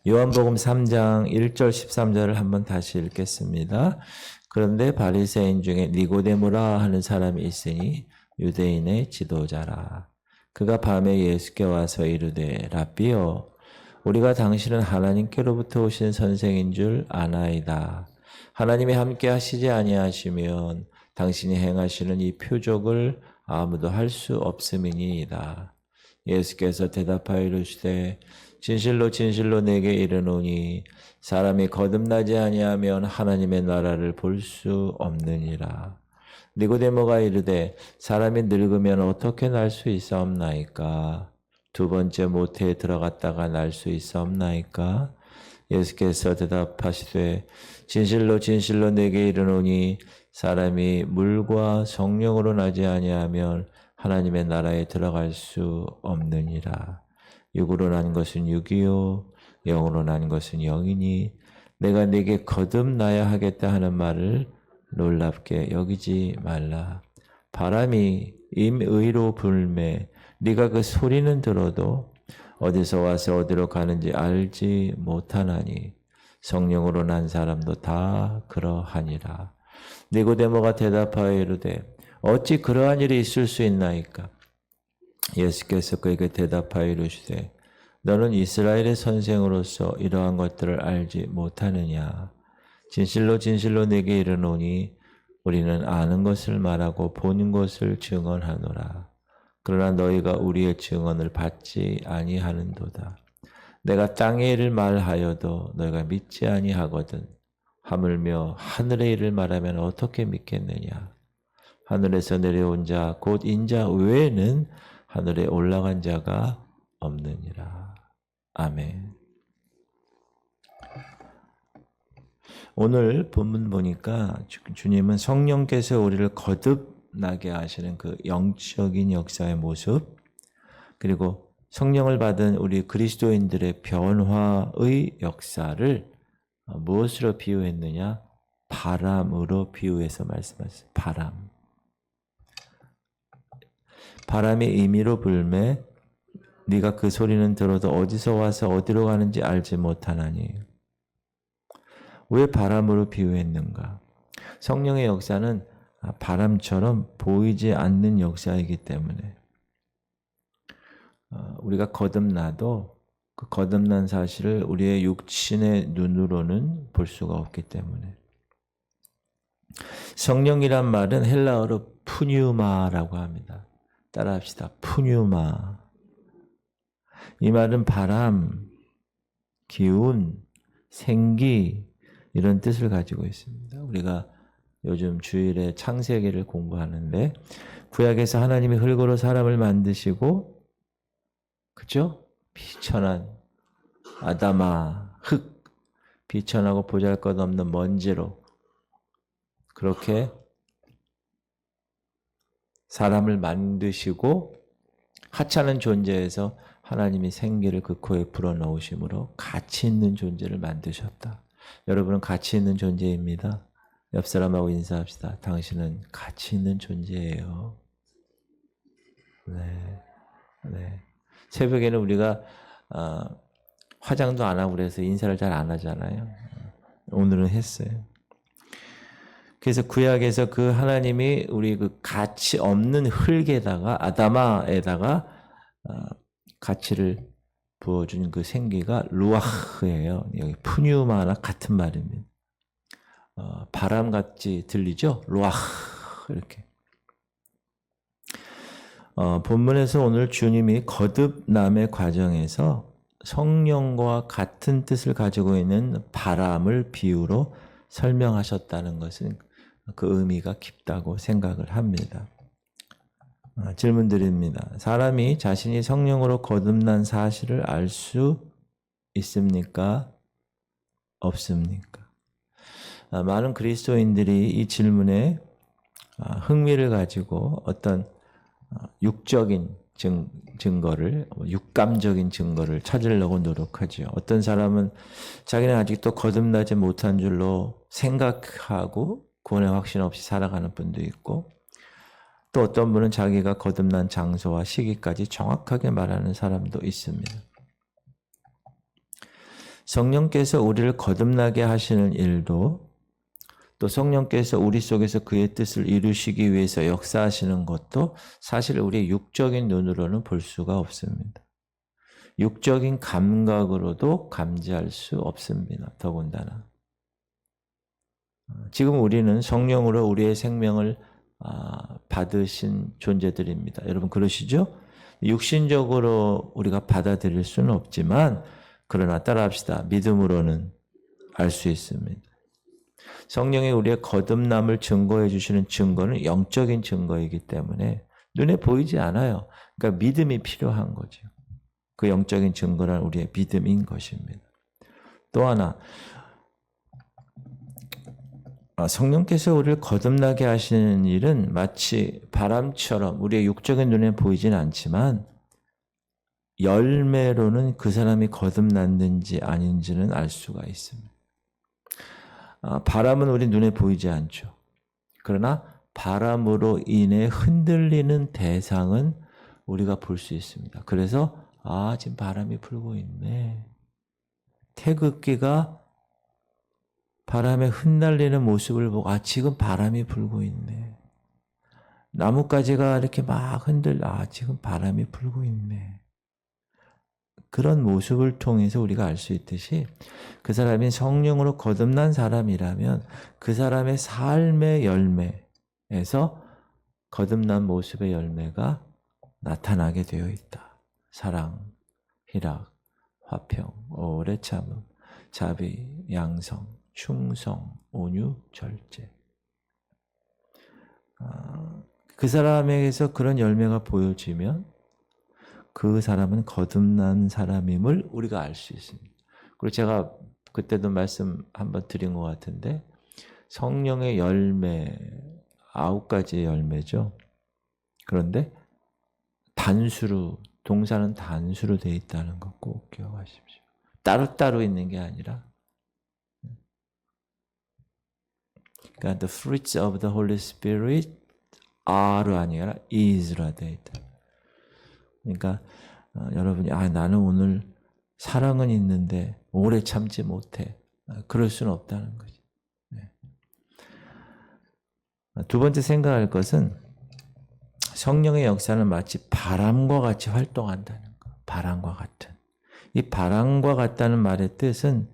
요한복음 3장 1절 13절을 한번 다시 읽겠습니다. 그런데 바리새인 중에 니고데모라 하는 사람이 있으니 유대인의 지도자라. 그가 밤에 예수께 와서 이르되 라삐여 우리가 당신은 하나님께로부터 오신 선생인 줄 아나이다. 하나님이 함께 하시지 아니하시면 당신이 행하시는 이 표적을 아무도 할 수 없음이니이다. 예수께서 대답하여 이르시되 진실로 진실로 내게 이르노니 사람이 거듭나지 아니하면 하나님의 나라를 볼 수 없느니라. 니고데모가 이르되 사람이 늙으면 어떻게 날 수 있사옵나이까? 두 번째 모태에 들어갔다가 날 수 있사옵나이까? 예수께서 대답하시되 진실로 진실로 내게 이르노니 사람이 물과 성령으로 나지 아니하면 하나님의 나라에 들어갈 수 없느니라. 육으로 난 것은 육이요 영으로 난 것은 영이니 내가 네게 거듭나야 하겠다 하는 말을 놀랍게 여기지 말라. 바람이 임의로 불매 네가 그 소리는 들어도 어디서 와서 어디로 가는지 알지 못하나니 성령으로 난 사람도 다 그러하니라. 니고데모가 대답하여 이르되 어찌 그러한 일이 있을 수 있나이까? 예수께서 그에게 대답하여 이르시되 너는 이스라엘의 선생으로서 이러한 것들을 알지 못하느냐? 진실로 진실로 내게 이르노니 우리는 아는 것을 말하고 보는 것을 증언하노라. 그러나 너희가 우리의 증언을 받지 아니하는도다. 내가 땅의 일을 말하여도 너희가 믿지 아니하거든. 하물며 하늘의 일을 말하면 어떻게 믿겠느냐? 하늘에서 내려온 자 곧 인자 외에는 하늘에 올라간 자가 없느니라. 아멘. 오늘 본문 보니까 주님은 성령께서 우리를 거듭나게 하시는 그 영적인 역사의 모습, 그리고 성령을 받은 우리 그리스도인들의 변화의 역사를 무엇으로 비유했느냐? 바람으로 비유해서 말씀하셨어요. 바람. 바람이 임의로 불매 네가 그 소리는 들어도 어디서 와서 어디로 가는지 알지 못하나니. 왜 바람으로 비유했는가? 성령의 역사는 바람처럼 보이지 않는 역사이기 때문에 우리가 거듭나도 그 거듭난 사실을 우리의 육신의 눈으로는 볼 수가 없기 때문에. 성령이란 말은 헬라어로 푸뉴마라고 합니다. 따라합시다. 푸뉴마. 이 말은 바람, 기운, 생기 이런 뜻을 가지고 있습니다. 우리가 요즘 주일에 창세기를 공부하는데 구약에서 하나님이 흙으로 사람을 만드시고 그죠? 비천한 아담아, 흙, 비천하고 보잘것없는 먼지로 그렇게 사람을 만드시고 하찮은 존재에서 하나님이 생기를 그 코에 불어넣으심으로 가치 있는 존재를 만드셨다. 여러분은 가치 있는 존재입니다. 옆 사람하고 인사합시다. 당신은 가치 있는 존재예요. 네. 새벽에는 우리가 화장도 안 하고 그래서 인사를 잘 안 하잖아요. 오늘은 했어요. 그래서 구약에서 그 하나님이 우리 그 가치 없는 흙에다가 아담아에다가 가치를 부어준 그 생기가 루아흐예요. 여기 푸뉴마나 같은 말입니다. 바람같이 들리죠? 루아흐 이렇게. 본문에서 오늘 주님이 거듭남의 과정에서 성령과 같은 뜻을 가지고 있는 바람을 비유로 설명하셨다는 것은 그 의미가 깊다고 생각을 합니다. 질문 드립니다. 사람이 자신이 성령으로 거듭난 사실을 알 수 있습니까? 없습니까? 많은 그리스도인들이 이 질문에 흥미를 가지고 어떤 육적인 증거를, 육감적인 증거를 찾으려고 노력하죠. 어떤 사람은 자기는 아직도 거듭나지 못한 줄로 생각하고 구원의 확신 없이 살아가는 분도 있고, 또 어떤 분은 자기가 거듭난 장소와 시기까지 정확하게 말하는 사람도 있습니다. 성령께서 우리를 거듭나게 하시는 일도 또 성령께서 우리 속에서 그의 뜻을 이루시기 위해서 역사하시는 것도 사실 우리의 육적인 눈으로는 볼 수가 없습니다. 육적인 감각으로도 감지할 수 없습니다. 더군다나. 지금 우리는 성령으로 우리의 생명을 받으신 존재들입니다. 여러분 그러시죠? 육신적으로 우리가 받아들일 수는 없지만 그러나 따라합시다. 믿음으로는 알 수 있습니다. 성령이 우리의 거듭남을 증거해 주시는 증거는 영적인 증거이기 때문에 눈에 보이지 않아요. 그러니까 믿음이 필요한 거죠. 그 영적인 증거란 우리의 믿음인 것입니다. 또 하나, 성령께서 우리를 거듭나게 하시는 일은 마치 바람처럼 우리의 육적인 눈에 보이진 않지만 열매로는 그 사람이 거듭났는지 아닌지는 알 수가 있습니다. 바람은 우리 눈에 보이지 않죠. 그러나 바람으로 인해 흔들리는 대상은 우리가 볼 수 있습니다. 그래서 지금 바람이 불고 있네. 태극기가 바람에 흩날리는 모습을 보고 지금 바람이 불고 있네. 나뭇가지가 이렇게 막 지금 바람이 불고 있네. 그런 모습을 통해서 우리가 알 수 있듯이 그 사람이 성령으로 거듭난 사람이라면 그 사람의 삶의 열매에서 거듭난 모습의 열매가 나타나게 되어 있다. 사랑, 희락, 화평, 오래 참음, 자비, 양성, 충성, 온유, 절제. 그 사람에게서 그런 열매가 보여지면 그 사람은 거듭난 사람임을 우리가 알 수 있습니다. 그리고 제가 그때도 말씀 한번 드린 것 같은데 성령의 열매 9가지의 열매죠. 그런데 단수로 동사는 단수로 되어 있다는 거 꼭 기억하십시오. 따로따로 있는 게 아니라 그러니까 the fruits of the Holy Spirit are가 아니라 is라 되어 있다. 그러니까 여러분이 나는 오늘 사랑은 있는데 오래 참지 못해. 그럴 수는 없다는 거죠. 네. 두 번째 생각할 것은 성령의 역사는 마치 바람과 같이 활동한다는 거. 바람과 같은. 이 바람과 같다는 말의 뜻은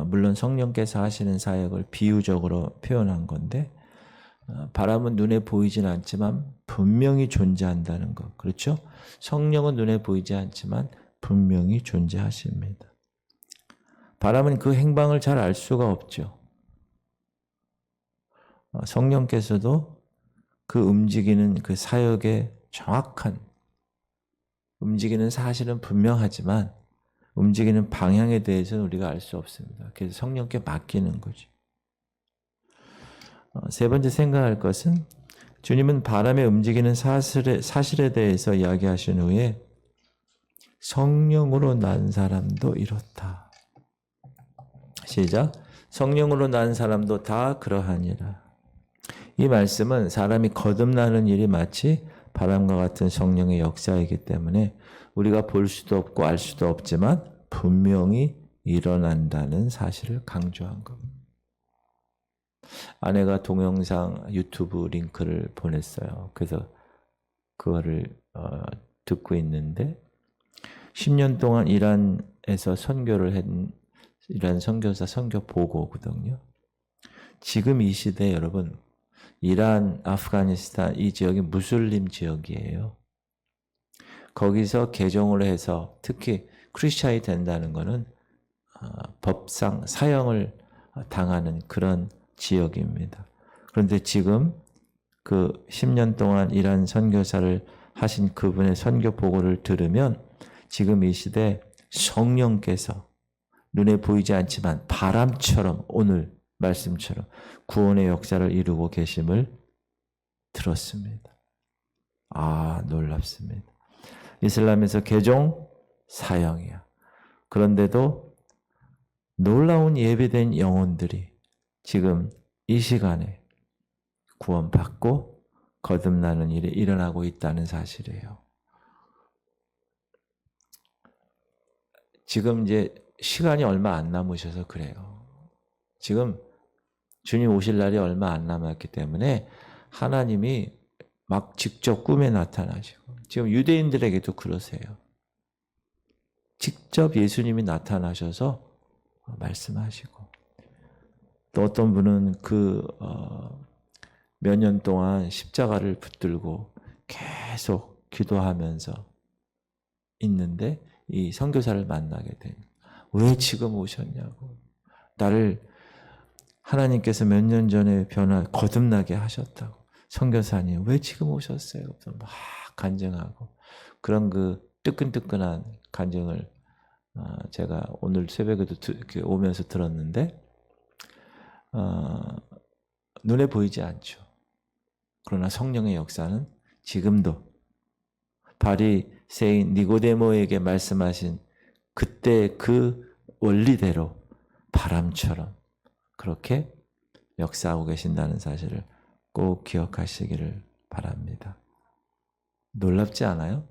물론 성령께서 하시는 사역을 비유적으로 표현한 건데 바람은 눈에 보이진 않지만 분명히 존재한다는 것. 그렇죠? 성령은 눈에 보이지 않지만 분명히 존재하십니다. 바람은 그 행방을 잘 알 수가 없죠. 성령께서도 그 움직이는 그 사역의 정확한 움직이는 사실은 분명하지만 움직이는 방향에 대해서는 우리가 알 수 없습니다. 그래서 성령께 맡기는 거죠. 세 번째 생각할 것은 주님은 바람에 움직이는 사실에 대해서 이야기하신 후에 성령으로 난 사람도 이렇다. 시작. 성령으로 난 사람도 다 그러하니라. 이 말씀은 사람이 거듭나는 일이 마치 바람과 같은 성령의 역사이기 때문에 우리가 볼 수도 없고 알 수도 없지만 분명히 일어난다는 사실을 강조한 겁니다. 아내가 동영상 유튜브 링크를 보냈어요. 그래서 그거를 듣고 있는데 10년 동안 이란에서 선교를 한 이란 선교사 선교 보고거든요. 지금 이 시대 여러분 이란, 아프가니스탄 이 지역이 무슬림 지역이에요. 거기서 개종을 해서 특히 크리스찬이 된다는 것은 법상 사형을 당하는 그런 지역입니다. 그런데 지금 그 10년 동안 이란 선교사를 하신 그분의 선교 보고를 들으면 지금 이 시대 성령께서 눈에 보이지 않지만 바람처럼 오늘 말씀처럼 구원의 역사를 이루고 계심을 들었습니다. 놀랍습니다. 이슬람에서 개종 사형이야. 그런데도 놀라운 예배된 영혼들이 지금 이 시간에 구원받고 거듭나는 일이 일어나고 있다는 사실이에요. 지금 이제 시간이 얼마 안 남으셔서 그래요. 지금 주님 오실 날이 얼마 안 남았기 때문에 하나님이 막 직접 꿈에 나타나시고, 지금 유대인들에게도 그러세요. 직접 예수님이 나타나셔서 말씀하시고, 또 어떤 분은 몇 년 동안 십자가를 붙들고 계속 기도하면서 있는데 이 선교사를 만나게 돼요. 왜 지금 오셨냐고. 나를 하나님께서 몇 년 전에 거듭나게 하셨다고. 선교사님 왜 지금 오셨어요? 막 간증하고, 그런 뜨끈뜨끈한 간증을 제가 오늘 새벽에도 오면서 들었는데, 눈에 보이지 않죠. 그러나 성령의 역사는 지금도 바리새인 니고데모에게 말씀하신 그때 그 원리대로 바람처럼 그렇게 역사하고 계신다는 사실을 꼭 기억하시기를 바랍니다. 놀랍지 않아요?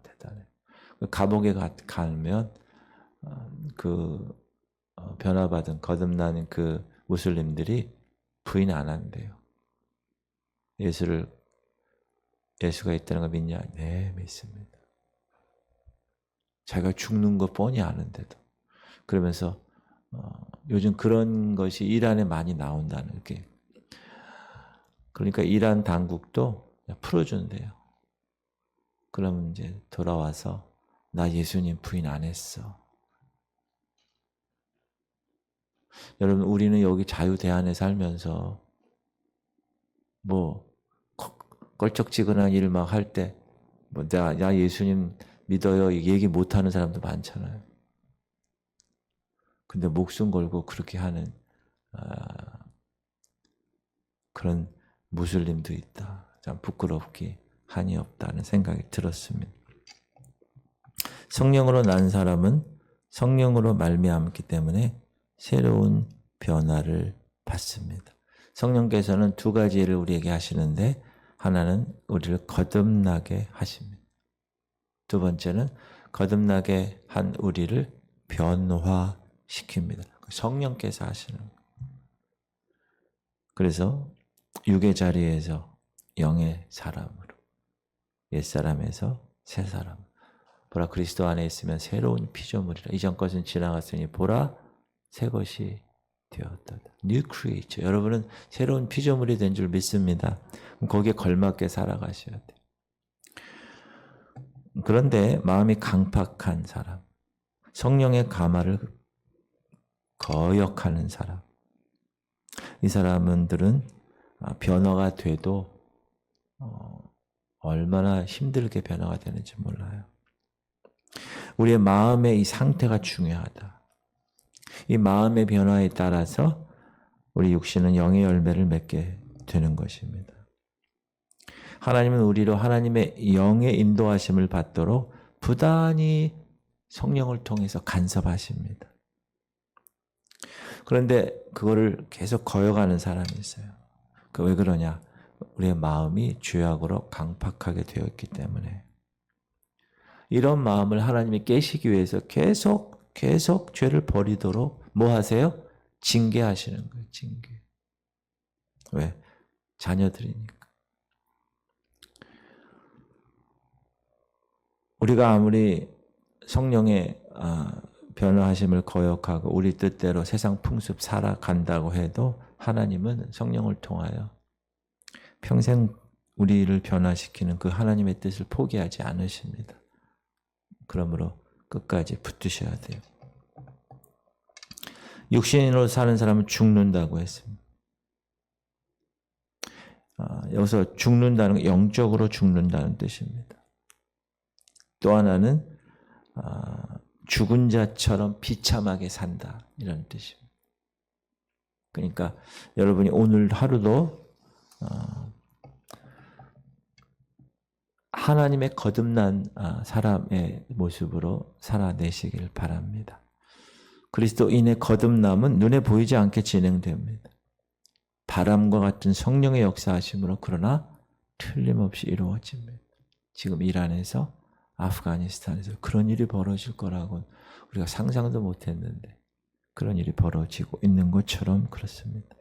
대단해. 감옥에 가면 변화받은 거듭나는 그 무슬림들이 부인 안 한대요. 예수가 있다는 거 믿냐? 네, 믿습니다. 자기가 죽는 거 뻔히 아는데도. 그러면서 요즘 그런 것이 이란에 많이 나온다는 게. 그러니까 이란 당국도 풀어준대요. 그러면 이제 돌아와서 나 예수님 부인 안 했어. 여러분, 우리는 여기 자유대안에 살면서 껄쩍지근한 일 막 할 때 나 예수님 믿어요 얘기 못하는 사람도 많잖아요. 근데 목숨 걸고 그렇게 하는 그런 무슬림도 있다. 참 부끄럽기 한이 없다는 생각이 들었습니다. 성령으로 난 사람은 성령으로 말미암기 때문에 새로운 변화를 받습니다. 성령께서는 두 가지 일을 우리에게 하시는데, 하나는 우리를 거듭나게 하십니다. 두 번째는 거듭나게 한 우리를 변화시킵니다. 성령께서 하시는 거예요. 그래서 육의 자리에서 영의 사람으로, 옛사람에서 새사람. 보라, 그리스도 안에 있으면 새로운 피조물이라. 이전 것은 지나갔으니 보라, 새 것이 되었다. New creature. 여러분은 새로운 피조물이 된 줄 믿습니다. 거기에 걸맞게 살아가셔야 돼요. 그런데 마음이 강팍한 사람, 성령의 감화를 거역하는 사람, 이 사람들은 변화가 돼도 얼마나 힘들게 변화가 되는지 몰라요. 우리의 마음의 이 상태가 중요하다. 이 마음의 변화에 따라서 우리 육신은 영의 열매를 맺게 되는 것입니다. 하나님은 우리로 하나님의 영의 인도하심을 받도록 부단히 성령을 통해서 간섭하십니다. 그런데 그거를 계속 거역하는 사람이 있어요. 왜 그러냐? 우리의 마음이 죄악으로 강팍하게 되어 있기 때문에. 이런 마음을 하나님이 깨시기 위해서 계속 죄를 버리도록 뭐 하세요? 징계하시는 거예요. 징계. 왜? 자녀들이니까. 우리가 아무리 성령의 변화하심을 거역하고 우리 뜻대로 세상 풍습 살아간다고 해도 하나님은 성령을 통하여 평생 우리를 변화시키는 그 하나님의 뜻을 포기하지 않으십니다. 그러므로 끝까지 붙드셔야 돼요. 육신으로 사는 사람은 죽는다고 했습니다. 여기서 죽는다는 건 영적으로 죽는다는 뜻입니다. 또 하나는 죽은 자처럼 비참하게 산다, 이런 뜻입니다. 그러니까 여러분이 오늘 하루도 하나님의 거듭난 사람의 모습으로 살아내시길 바랍니다. 그리스도인의 거듭남은 눈에 보이지 않게 진행됩니다. 바람과 같은 성령의 역사하심으로, 그러나 틀림없이 이루어집니다. 지금 이란에서, 아프가니스탄에서 그런 일이 벌어질 거라고 우리가 상상도 못했는데 그런 일이 벌어지고 있는 것처럼 그렇습니다.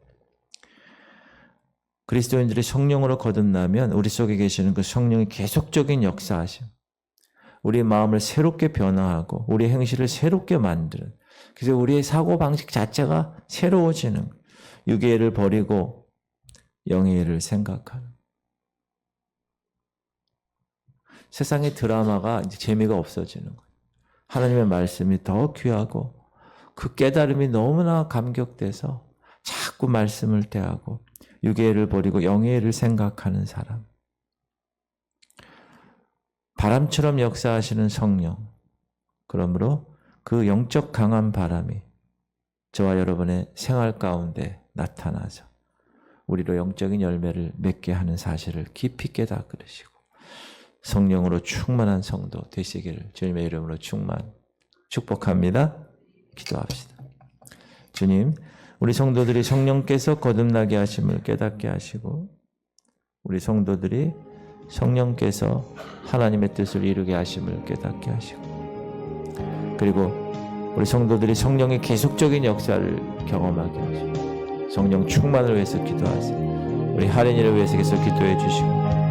그리스도인들이 성령으로 거듭나면 우리 속에 계시는 그 성령의 계속적인 역사하심, 우리의 마음을 새롭게 변화하고 우리의 행실을 새롭게 만드는, 그래서 우리의 사고방식 자체가 새로워지는, 육의 일을 버리고 영의 일을 생각하는. 세상의 드라마가 이제 재미가 없어지는 거예요. 하나님의 말씀이 더 귀하고 그 깨달음이 너무나 감격돼서 자꾸 말씀을 대하고 육의 일을 버리고 영의 일을 생각하는 사람. 바람처럼 역사하시는 성령. 그러므로 그 영적 강한 바람이 저와 여러분의 생활 가운데 나타나서 우리로 영적인 열매를 맺게 하는 사실을 깊이 깨닫으시고 성령으로 충만한 성도 되시기를 주님의 이름으로 축복합니다. 기도합시다. 주님, 우리 성도들이 성령께서 거듭나게 하심을 깨닫게 하시고 우리 성도들이 성령께서 하나님의 뜻을 이루게 하심을 깨닫게 하시고 그리고 우리 성도들이 성령의 계속적인 역사를 경험하게 하시고 성령 충만을 위해서 기도하세요. 우리 할인이를 위해서 계속 기도해 주시고